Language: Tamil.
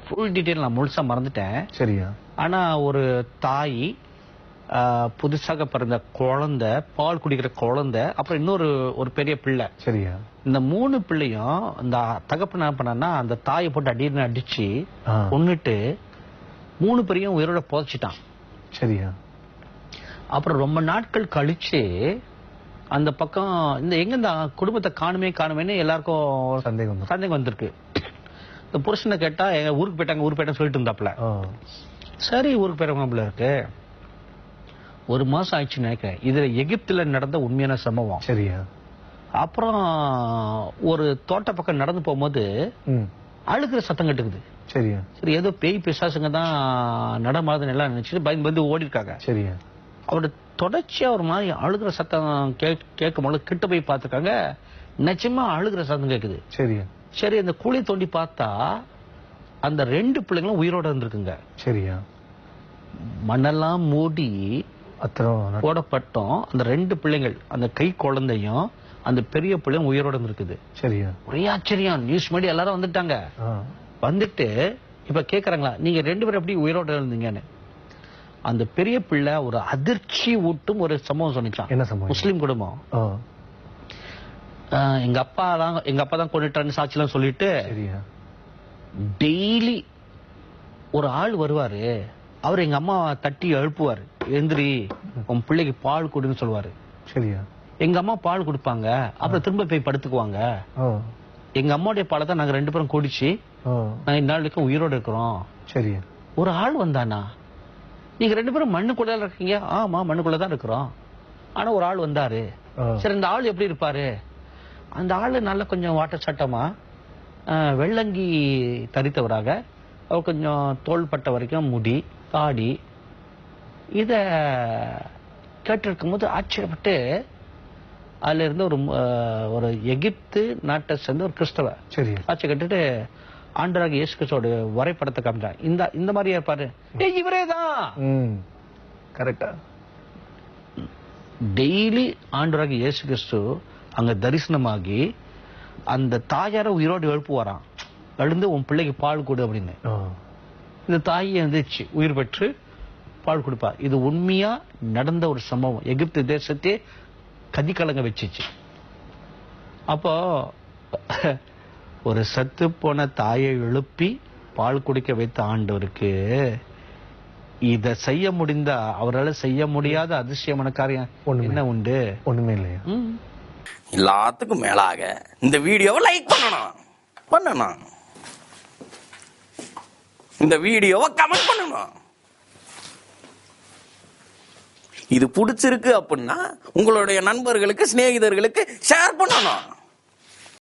ஃபுல் டீடைல் நான் முழுசா மறந்துட்டேன். சரியா. ஆனா ஒரு தாய், புதுசாக பிறந்த குழந்தை, பால் குடிக்கிற குழந்தை, அப்புறம் இன்னொரு ஒரு பெரிய பிள்ளை. சரியா. இந்த 3 பிள்ளையும் இந்த தகப்பன் என்ன பண்ணா அந்த தாயை போட்டு அடின்னு அடிச்சு கொன்னுட்டு 3 பேரையும் உயிரோட புதைச்சிட்டான். சரியா. அப்புறம் ரொம்ப நாட்கள் கழிச்சு அந்த பக்கம் எங்க இந்த குடும்பத்தை காணுமேன்னு எல்லாருக்கும் சந்தேகம் வந்திருக்கு. இந்த புருஷனை கேட்டா எங்க ஊருக்கு போயிட்டாங்க சொல்லிட்டு இருந்தாப்ல. சரி, ஊருக்கு போயிடவங்கள இருக்கு. 1 மாசம் ஆயிடுச்சு நினைக்கிறேன். இதுல எகிப்துல நடந்த உண்மையான சம்பவம். சரியா. அப்புறம் ஒரு தோட்ட பக்கம் நடந்து போகும்போது அழுகிற சத்தம் கேட்டுக்குது. சரியா. சரி, ஏதோ பேய் பிசாசுங்க தான் நடமாடுதுன்னு எல்லாம் நினைச்சிட்டு பயந்து ஓடி இருக்காங்க. சரியா. அவரோட தொடர்ச்சியா ஒரு மாதிரி அழுகிற சத்தம் கேட்கும் போது கிட்ட போய் பார்த்துருக்காங்க. நிச்சயமா அழுகிற சத்தம் கேட்குது. சரியா. சரி, அந்த குழி தோண்டி பார்த்தா அந்த 2 பிள்ளைங்களும் உயிரோட இருந்திருக்குங்க. சரியா. மண்ணெல்லாம் மூடி போடப்பட்டோம். அந்த 2 பிள்ளைங்கள், அந்த கை குழந்தையும் அந்த பெரிய பிள்ளையும் உயிரோட இருந்திருக்குது. சரியா. ஒரே ஆச்சரியம். நியூஸ் மீடியா எல்லாரும் வந்துட்டாங்க. வந்துட்டு இப்ப கேக்குறாங்களா, நீங்க 2 பேரும் எப்படி உயிரோட இருந்தீங்கன்னு. அந்த பெரிய பிள்ளை ஒரு அதிர்ச்சி ஊட்டும் ஒரு சம்பவம் சொன்னிச்சான். என்ன சம்பவம்? முஸ்லிம் குடும்பம். எங்க அப்பா தான் கொண்டுட்டான்னு சாட்சியெல்லாம் சொல்லிட்டு டெய்லி ஒரு ஆள் வருவாரு. அவர் எங்க அம்மா தட்டி எழுப்புவாரு. எந்திரி, உன் பிள்ளைக்கு பால் கொடுன்னு சொல்லுவாரு. சரியா. எங்க அம்மா பால் கொடுப்பாங்க. அப்புறம் திரும்ப போய் படுத்துக்குவாங்க. எங்க அம்மாவுடைய பாலை தான் நாங்க 2 பேரும் குடிச்சு நான் இந்நாளுக்கும் உயிரோட இருக்கிறோம். சரியா. ஒரு ஆள் வந்தானா, நீங்க 2 பேரும் மண்ணுக்குள்ள இருக்கீங்க. ஆமா, மண்ணுக்குள்ளதான் இருக்கிறோம். ஆனா ஒரு ஆள் வந்தாரு. சரி, இந்த ஆள் எப்படி இருப்பாரு? அந்த ஆளு நல்ல கொஞ்சம் வாட்டர் சட்டமா, வெள்ளங்கி தரித்தவராக, அவர் கொஞ்சம் தோள்பட்ட வரைக்கும் முடி, தாடி. இத கேட்டிருக்கும் போது ஆச்சரியப்பட்டு அதுல இருந்து ஒரு எகிப்து நாட்டை சேர்ந்த ஒரு கிறிஸ்தவ ஆட்சி கட்டுட்டு ஆண்டவராகிய இயேசு கிறிஸ்துவோட வரைபடத்தை காமிச்சாங்க. இந்த மாதிரியா இருப்பாரு. இவரேதான். கரெக்டா. டெய்லி ஆண்டவராகிய இயேசு கிறிஸ்து அங்க தரிசனமாகி அந்த தாயார உயிரோடு எழுப்புவாராம். எழுந்து உன் பிள்ளைக்கு பால் கொடு அப்படின்னு. இந்த தாயை எழுந்துச்சு உயிர் பெற்று பால் கொடுப்பா. இது உண்மையா நடந்த ஒரு சம்பவம். எகிப்து தேசத்தை கதிகலங்க வச்சிச்சு. அப்போ ஒரு செத்து போன தாயை எழுப்பி பால் குடிக்க வைத்த ஆண்டவருக்கு இத செய்ய முடிந்தா அவரால் செய்ய முடியாத அதிசயமான காரியம் என்ன உண்டு? ஒண்ணுமே இல்லையா? எல்லாத்துக்கும் மேலாக இந்த வீடியோவை லைக் பண்ணணும், இந்த வீடியோவை கமெண்ட் பண்ணணும். இது பிடிச்சிருக்கு அப்படின்னா உங்களுடைய நண்பர்களுக்கு, சிநேகிதர்களுக்கு ஷேர் பண்ணணும்.